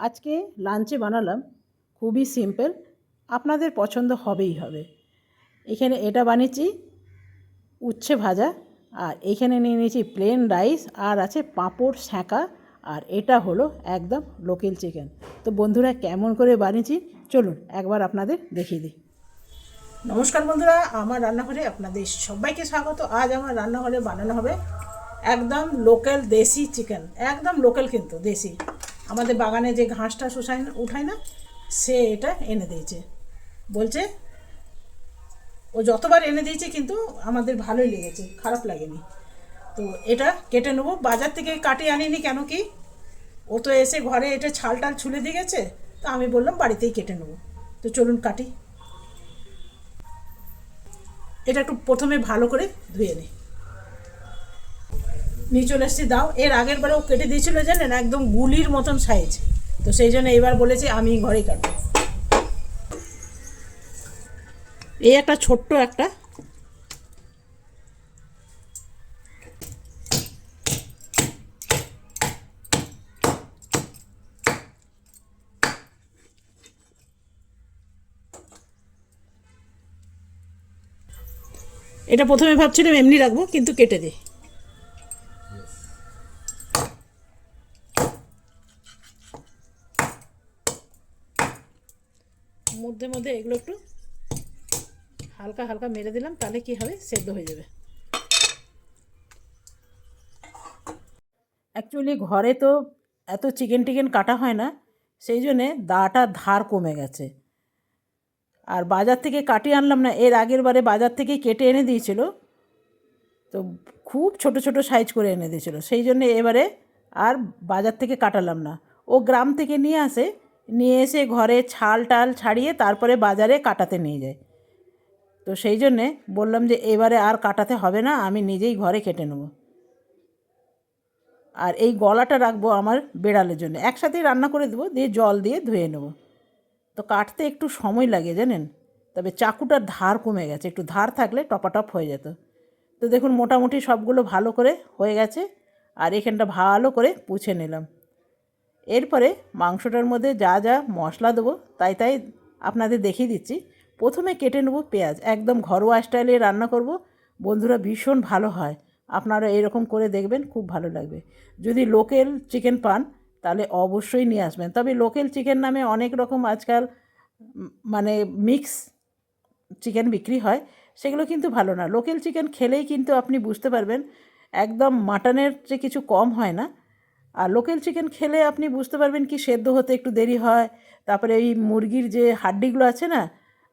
আজকে লাঞ্চে বানালাম খুবই সিম্পল, আপনাদের পছন্দ হবেই হবে। এখানে এটা বানিয়েছি উচ্ছে ভাজা, আর এখানে নিয়ে নিয়েছি প্লেন রাইস, আর আছে পাঁপড় ছ্যাঁকা, আর এটা হলো একদম লোকাল চিকেন। তো বন্ধুরা, কেমন করে বানিয়েছি চলুন একবার আপনাদের দেখিয়ে দিই। নমস্কার বন্ধুরা, আমার রান্নাঘরে আপনাদের সবাইকে স্বাগত। আজ আমার রান্নাঘরে বানানো হবে একদম লোকাল দেশি চিকেন, একদম লোকাল কিন্তু দেশি। আমাদের বাগানে যে ঘাসটা উঠায় না, সে এটা এনে দিয়েছে। বলছে ও যতবার এনে দিয়েছে কিন্তু আমাদের ভালোই লেগেছে, খারাপ লাগেনি। তো এটা কেটে নেবো, বাজার থেকে কাটিয়ে আনিনি, কেন কি ও তো এসে ঘরে এটা ছাল টাল ছুলে দিয়ে গেছে, তো আমি বললাম বাড়িতেই কেটে নেবো। তো চলুন কাটি। এটা একটু প্রথমে ভালো করে ধুয়ে নিই। নিয়ে চলে এসেছি দাও। এর আগের বারেও কেটে দিয়েছিল জানেন, একদম গুলির মতন সাইজ। তো সেই জন্য এবার বলেছি আমি ঘরেই কাটবো। এই একটা ছোট্ট একটা, এটা প্রথমে ভাবছিলাম এমনি রাখবো, কিন্তু কেটে দিই। মধ্যে মধ্যে এগুলো একটু হালকা হালকা মেরে দিলাম, তাহলে কি হবে, সেদ্ধ হয়ে যাবে। অ্যাকচুয়ালি ঘরে তো এত চিকেন টিকেন কাটা হয় না, সেই জন্যে দাটার ধার কমে গেছে। আর বাজার থেকে কাটিয়ে আনলাম না, এর আগের বারে বাজার থেকে কেটে এনে দিয়েছিল, তো খুব ছোট ছোট সাইজ করে এনে দিয়েছিল। সেই জন্য এবারে আর বাজার থেকে কাটালাম না। ও গ্রাম থেকে নিয়ে এসে ঘরে ছাল টাল ছাড়িয়ে তারপরে বাজারে কাটাতে নিয়ে যায়। তো সেই জন্যে বললাম যে এবারে আর কাটাতে হবে না, আমি নিজেই ঘরে কেটে নেব। আর এই গলাটা রাখবো আমার বেড়ালের জন্য, একসাথেই রান্না করে দেবো, দিয়ে জল দিয়ে ধুয়ে নেব। তো কাটতে একটু সময় লাগে জানেন, তবে চাকুটার ধার কমে গেছে, একটু ধার থাকলে টপাটপ হয়ে যেত। তো দেখুন মোটামুটি সবগুলো ভালো করে হয়ে গেছে, আর এখানটা ভালো করে পুছে নিলাম। এরপরে মাংসটার মধ্যে যা যা মশলা দেবো তাই আপনাদের দেখিয়ে দিচ্ছি। প্রথমে কেটে নেব পেঁয়াজ, একদম ঘরোয়া স্টাইলে রান্না করব বন্ধুরা, ভীষণ ভালো হয়। আপনারা এরকম করে দেখবেন, খুব ভালো লাগবে। যদি লোকাল চিকেন পান তাহলে অবশ্যই নিয়ে আসবেন। তবে লোকাল চিকেন নামে অনেক রকম আজকাল মানে মিক্স চিকেন বিক্রি হয়, সেগুলো কিন্তু ভালো না। লোকাল চিকেন খেলেই কিন্তু আপনি বুঝতে পারবেন একদম মাটনের যে কিছু কম হয় না। আর লোকাল চিকেন খেলে আপনি বুঝতে পারবেন কি সেদ্ধ হতে একটু দেরি হয়। তারপরে এই মুরগির যে হাড্ডিগুলো আছে না,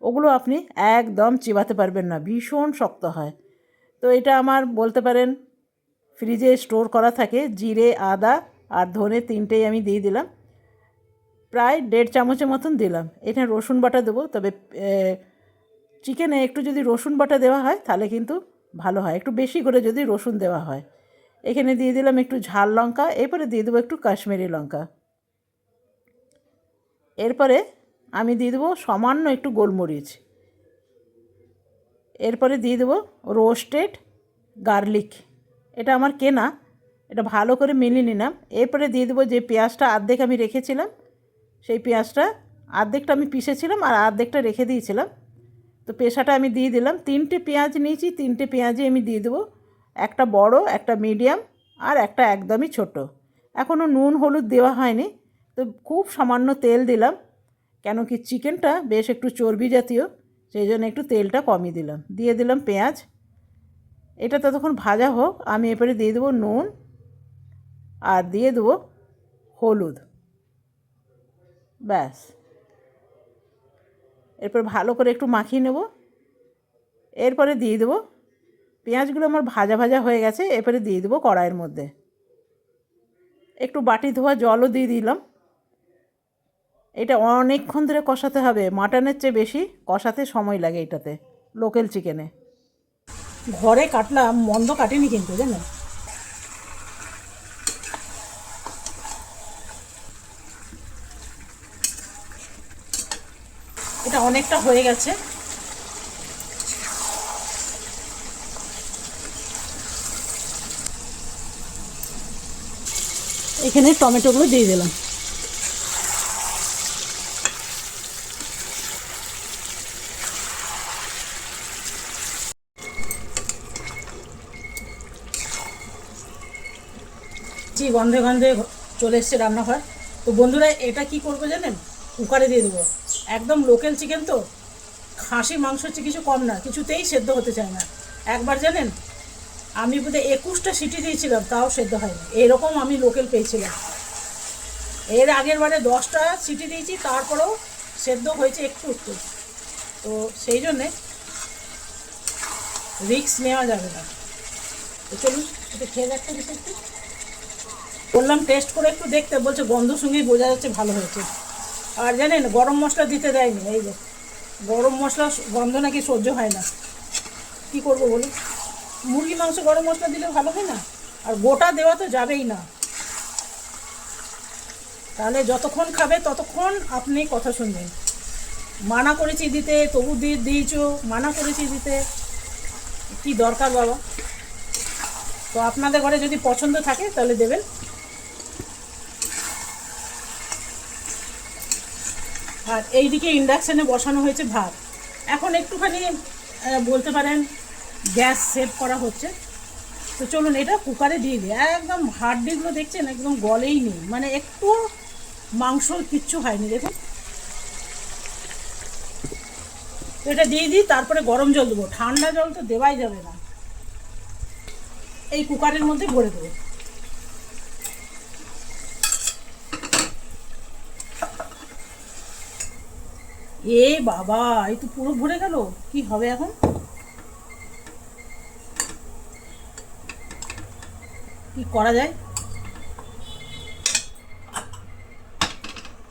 ওগুলো আপনি একদম চিবাতে পারবেন না, ভীষণ শক্ত হয়। তো এটা আমার বলতে পারেন ফ্রিজে স্টোর করা থাকে। জিরে, আদা আর ধনে তিনটেই আমি দিয়ে দিলাম, প্রায় 1.5 চামচের মতন দিলাম। এটা রসুন বাটা দেবো, তবে চিকেনে একটু যদি রসুন বাটা দেওয়া হয় তাহলে কিন্তু ভালো হয়, একটু বেশি করে যদি রসুন দেওয়া হয়। এখানে দিয়ে দিলাম একটু ঝাল লঙ্কা, এরপরে দিয়ে দেবো একটু কাশ্মীরি লঙ্কা। এরপরে আমি দিয়ে দেবো সামান্য একটু গোলমরিচ। এরপরে দিয়ে দেবো রোস্টেড গার্লিক, এটা আমার কেনা, এটা ভালো করে মিলিয়ে নিলাম। এরপরে দিয়ে দেবো যে পেঁয়াজটা অর্ধেক আমি রেখেছিলাম, সেই পেঁয়াজটা অর্ধেকটা আমি পিষেছিলাম আর অর্ধেকটা রেখে দিয়েছিলাম। তো পেশাটা আমি দিয়ে দিলাম। 3টে পেঁয়াজ নিয়েছি, 3টে পেঁয়াজই আমি দিয়ে দেবো, একটা বড়, একটা মিডিয়াম, আর একটা একদমই ছোট। এখনও নুন হলুদ দেওয়া হয়নি, তো খুব সামান্য তেল দিলাম, কেন কি চিকেনটা বেশ একটু চর্বি জাতীয়, সেই জন্য একটু তেলটা কমই দিলাম। দিয়ে দিলাম পেঁয়াজ, এটা ততক্ষণ ভাজা হোক। আমি এরপরে দিয়ে দেবো নুন আর দিয়ে দেবো হলুদ, ব্যাস। এরপর ভালো করে একটু মাখিয়ে নেব। এরপরে দিয়ে দেবো, পেঁয়াজগুলো আমার ভাজা ভাজা হয়ে গেছে, এরপরে দিয়ে দেবো কড়াইয়ের মধ্যে একটু বাটি ধোয়া জলও দিয়ে দিলাম। এটা অনেকক্ষণ ধরে কষাতে হবে, মাটনের চেয়ে বেশি কষাতে সময় লাগে এটাতে, লোকাল চিকেনে। ঘরে কাটলাম, মন্দ কাটিনি কিন্তু জানেন। এটা অনেকটা হয়ে গেছে। এখানে টমেটোগুলো দিয়ে দিলাম। মিষ্টি গন্ধে গন্ধে চলে এসছে রান্নাঘর। তো বন্ধুরা এটা কি করবো জানেন, কুকারে দিয়ে দেবো। একদম লোকাল চিকেন তো, খাসি মাংস হচ্ছে কিছু কম না, কিছুতেই সেদ্ধ হতে চায় না। একবার জানেন আমি বোধহয় 21টা সিটি দিয়েছিলাম, তাও সেদ্ধ হয়নি। এরকম আমি লোকাল পেয়েছিলাম। এর আগের বারে 10টা সিটি দিয়েছি, তারপরেও সেদ্ধ হয়েছে একটু একটু। তো সেই জন্যে রিস্ক নেওয়া যাবে না। তো চলুন এটা খেয়ে দেখতে দিচ্ছি একটু। বললাম টেস্ট করে একটু দেখতে, বলছে গন্ধ সঙ্গেই বোঝা যাচ্ছে ভালো হয়েছে। আর জানেন গরম মশলা দিতে দেয়নি, এই যে গরম মশলা গন্ধ নাকি সহ্য হয় না। কি করব বলুন, মুরগি মাংস গরম মশলা দিলে ভালো হয় না? আর গোটা দেওয়া তো যাবেই না। তাহলে যতক্ষণ খাবে ততক্ষণ আপনি কথা শুনবেন। মানা করেছি দিতে, তবু দিয়েছো, মানা করেছি দিতে, কি দরকার বাবা? তো আপনাদের ঘরে যদি পছন্দ থাকে তাহলে দেবেন। আর এইদিকে ইন্ডাকশানে বসানো হয়েছে ভাত। এখন একটুখানি বলতে পারেন গ্যাস সেভ করা হচ্ছে। তো চলুন এটা কুকারে দিয়ে দিই। একদম হাড্ডিগুলো দেখছেন একদম গলেই নেই, মানে একটু মাংস কিচ্ছু হয়নি দেখুন। তো এটা দিয়ে দিই, তারপরে গরম জল দেবো। ঠান্ডা জল তো দেওয়াই যাবে না, এই কুকারের মধ্যে ভরে দেবো। এ বাবা, এই তো পুরো ভরে গেল, কি হবে এখন? কি করা যায়?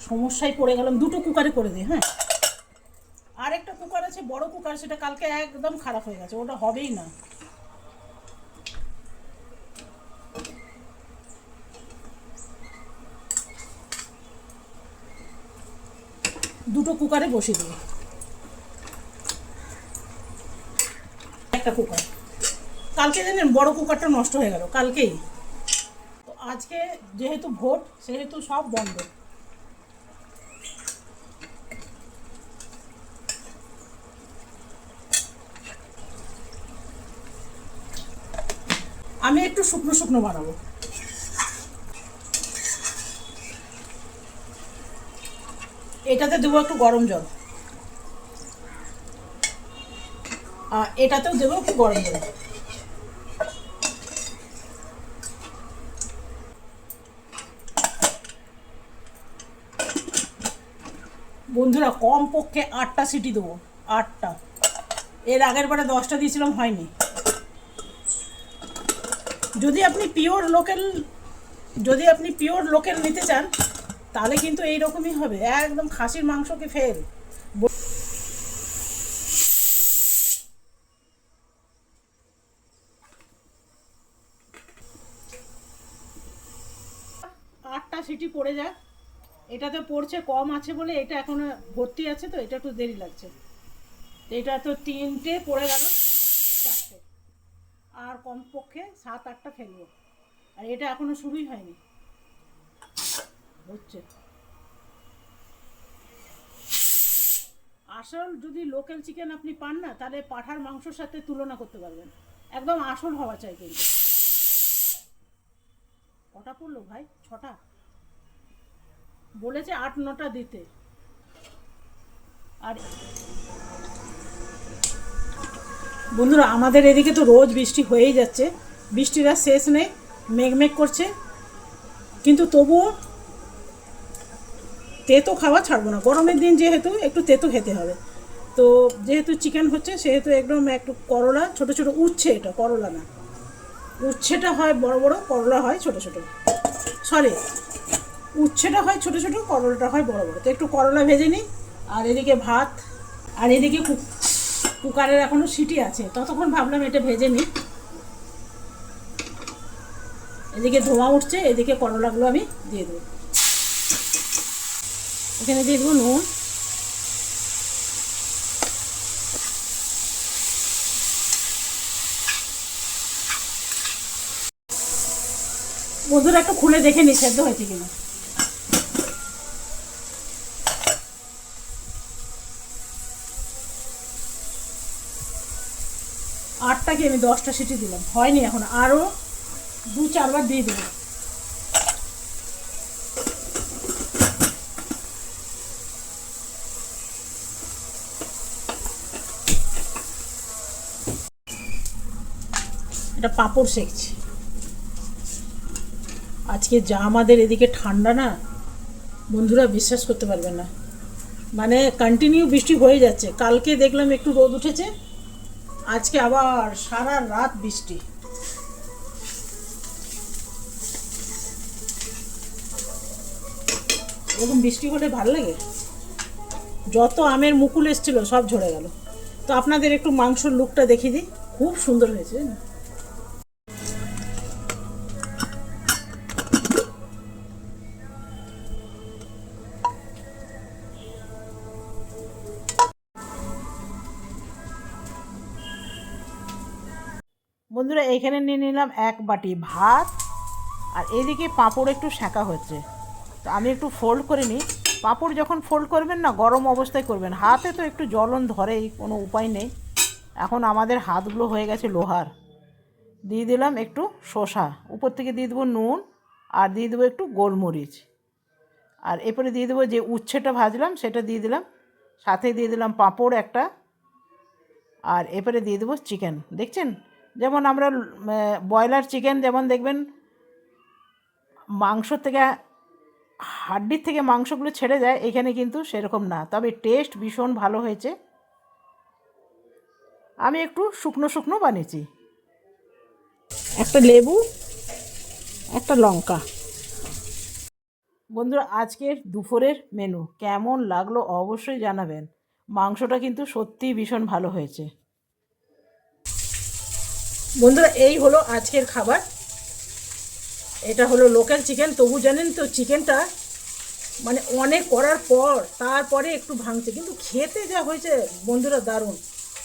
সমস্যায় পড়ে গেলাম। দুটো কুকারে করে দিই। হ্যাঁ, আর একটা কুকার আছে বড় কুকার, সেটা কালকে একদম খারাপ হয়ে গেছে, ওটা হবেই না। দুটো কুকারে বসিয়ে দেবো। একটা কুকার, কালকে জানেন বড় কুকারটা নষ্ট হয়ে গেল কালকেই। তো আজকে যেহেতু ভোট, সেহেতু সব বন্ধ। আমি একটু শুকনো শুকনো বানাবো। এটাতে দেবো একটু গরম জল, আর এটাতেও দেবো একটু গরম জল। বন্ধুরা কমপক্ষে 8টা সিটি দেবো, 8টা। এর আগের বারে 10টা দিয়েছিলাম, হয়নি। যদি আপনি পিওর লোকাল নিতে চান তাহলে কিন্তু এইরকমই হবে, একদম খাসির মাংসকে ফেল। 8টা সিটি পড়ে যাক। এটাতে পড়ছে কম আছে বলে এটা এখনো ভর্তি আছে, তো এটা একটু দেরি লাগছে। এটা তো 3টে পড়ে গেল, 4টে, আর কমপক্ষে 7-8টা ফেলবো। আর এটা এখনো শুরুই হয়নি, হচ্ছে। আসল যদি লোকাল চিকেন আপনি পান না, তাহলে পাঁঠার মাংসর সাথে তুলনা করতে পারবেন। একদম আসল হওয়া চাই কিন্তু। কটা পড়লো ভাই? 6টা। বলেছে 8-9টা দিতে। আর বন্ধুরা আমাদের এদিকে তো রোজ বৃষ্টি হয়েই যাচ্ছে, বৃষ্টির আর শেষ নেই, মেঘমেঘ করছে। কিন্তু তবুও তেতো খাওয়া ছাড়বো না, গরমের দিন যেহেতু একটু তেতো খেতে হবে। তো যেহেতু চিকেন হচ্ছে সেহেতু একটু করলা, ছোট ছোট উচ্ছে, এটা করলা না, উচ্ছেটা হয় বড় বড়, করলা হয় ছোট ছোট। সরি, উচ্ছেটা হয় ছোট ছোট, করলাটা হয় বড় বড়। তো একটু করলা ভেজে নিই। আর এদিকে ভাত, আর এদিকে কুকারের এখনও সিটি আছে, ততক্ষণ ভাবলাম এটা ভেজে নিই। এদিকে ধোঁয়া উঠছে, এদিকে করলাগুলো আমি দিয়ে দেবো। এখানে দিয়ে দেবো নুন, বন্ধুরা একটু খুলে দেখে নি সেদ্ধ হয়েছে কিনা। আটটাকে আমি 10টা সিটি দিলাম, হয়নি এখন, আরও 2-4 বার দিয়ে দেবো। একটা পাঁপড় সেঁকছি। আজকে যা আমাদের এদিকে ঠান্ডা না বন্ধুরা, বিশ্বাস করতে পারবেন না, মানে কন্টিনিউ বৃষ্টি হয়ে যাচ্ছে। কালকে দেখলাম একটু রোদ উঠেছে, আজকে আবার সারা রাত বৃষ্টি। এরকম বৃষ্টি হলে ভালো লাগে। যত আমের মুকুল এসেছিলো সব ঝরে গেল। তো আপনাদের একটু মাংসর লুকটা দেখিয়ে দিই, খুব সুন্দর হয়েছে না। বন্ধুরা এইখানে নিয়ে নিলাম 1 বাটি ভাত, আর এইদিকে পাঁপড় একটু সেঁকা হচ্ছে। তো আমি একটু ফোল্ড করে নিই। পাঁপড় যখন ফোল্ড করবেন না, গরম অবস্থায় করবেন, হাতে তো একটু জ্বলন ধরেই, কোনো উপায় নেই। এখন আমাদের হাতগুলো হয়ে গেছে লোহার। দিয়ে দিলাম একটু শসা, উপর থেকে দিয়ে দেবো নুন, আর দিয়ে দেবো একটু গোলমরিচ, আর এরপরে দিয়ে দেবো যে উচ্ছেটা ভাজলাম সেটা দিয়ে দিলাম, সাথে দিয়ে দিলাম পাঁপড় একটা, আর এরপরে দিয়ে দেবো চিকেন। দেখছেন, যেমন আমরা ব্রয়লার চিকেন যেমন দেখবেন মাংস থেকে, হাড্ডির থেকে মাংসগুলো ছেড়ে যায়, এখানে কিন্তু সেরকম না, তবে টেস্ট ভীষণ ভালো হয়েছে। আমি একটু শুকনো শুকনো বানিয়েছি। একটা লেবু, একটা লঙ্কা। বন্ধুরা আজকের দুপুরের মেনু কেমন লাগলো অবশ্যই জানাবেন। মাংসটা কিন্তু সত্যিই ভীষণ ভালো হয়েছে। বন্ধুরা এই হলো আজকের খাবার। এটা হলো লোকাল চিকেন। তবু জানেন তো চিকেনটা মানে অনেক করার পর তারপরে একটু ভাঙছে, কিন্তু খেতে যা হয়েছে বন্ধুরা দারুণ।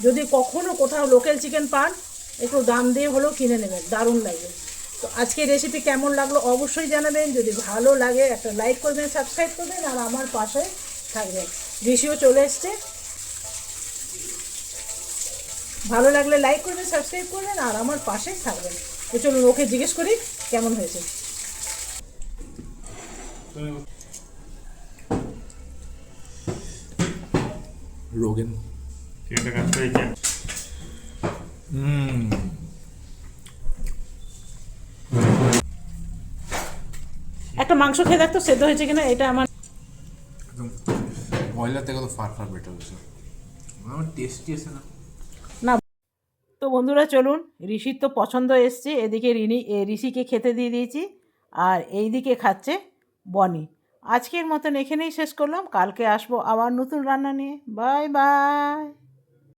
যদি কখনও কোথাও লোকাল চিকেন পান, একটু দাম দিয়ে হলেও কিনে নেবেন, দারুণ লাগবে। তো আজকে রেসিপি কেমন লাগলো অবশ্যই জানাবেন। যদি ভালো লাগে একটা লাইক করবেন, সাবস্ক্রাইব করবেন, আর আমার পাশে থাকবেন। ঋষিও চলে এসছে, ভালো লাগলে লাইক করবেন, সাবস্ক্রাইব করবেন, আর আমার পাশে থাকবেন। তো চলুন ওকে জিজ্ঞেস করি কেমন হয়েছে। রোগেন চিকেনটা কাজ করেছে। একটা মাংস খেয়ে দেখতো সেদ্ধ হয়েছে কিনা, এটা আমার একদম ব্রয়লার থেকে তো ফার ফার বেটার হয়েছে। আমার টেস্টি আছে না। না। তো বন্ধুরা চলুন, ঋষির তো পছন্দ এসছে, এদিকে ঋষিকে খেতে দিয়ে দিয়েছি, আর এইদিকে খাচ্ছে বনি। আজকের মতন এখানেই শেষ করলাম, কালকে আসবো আবার নতুন রান্না নিয়ে। Bye bye.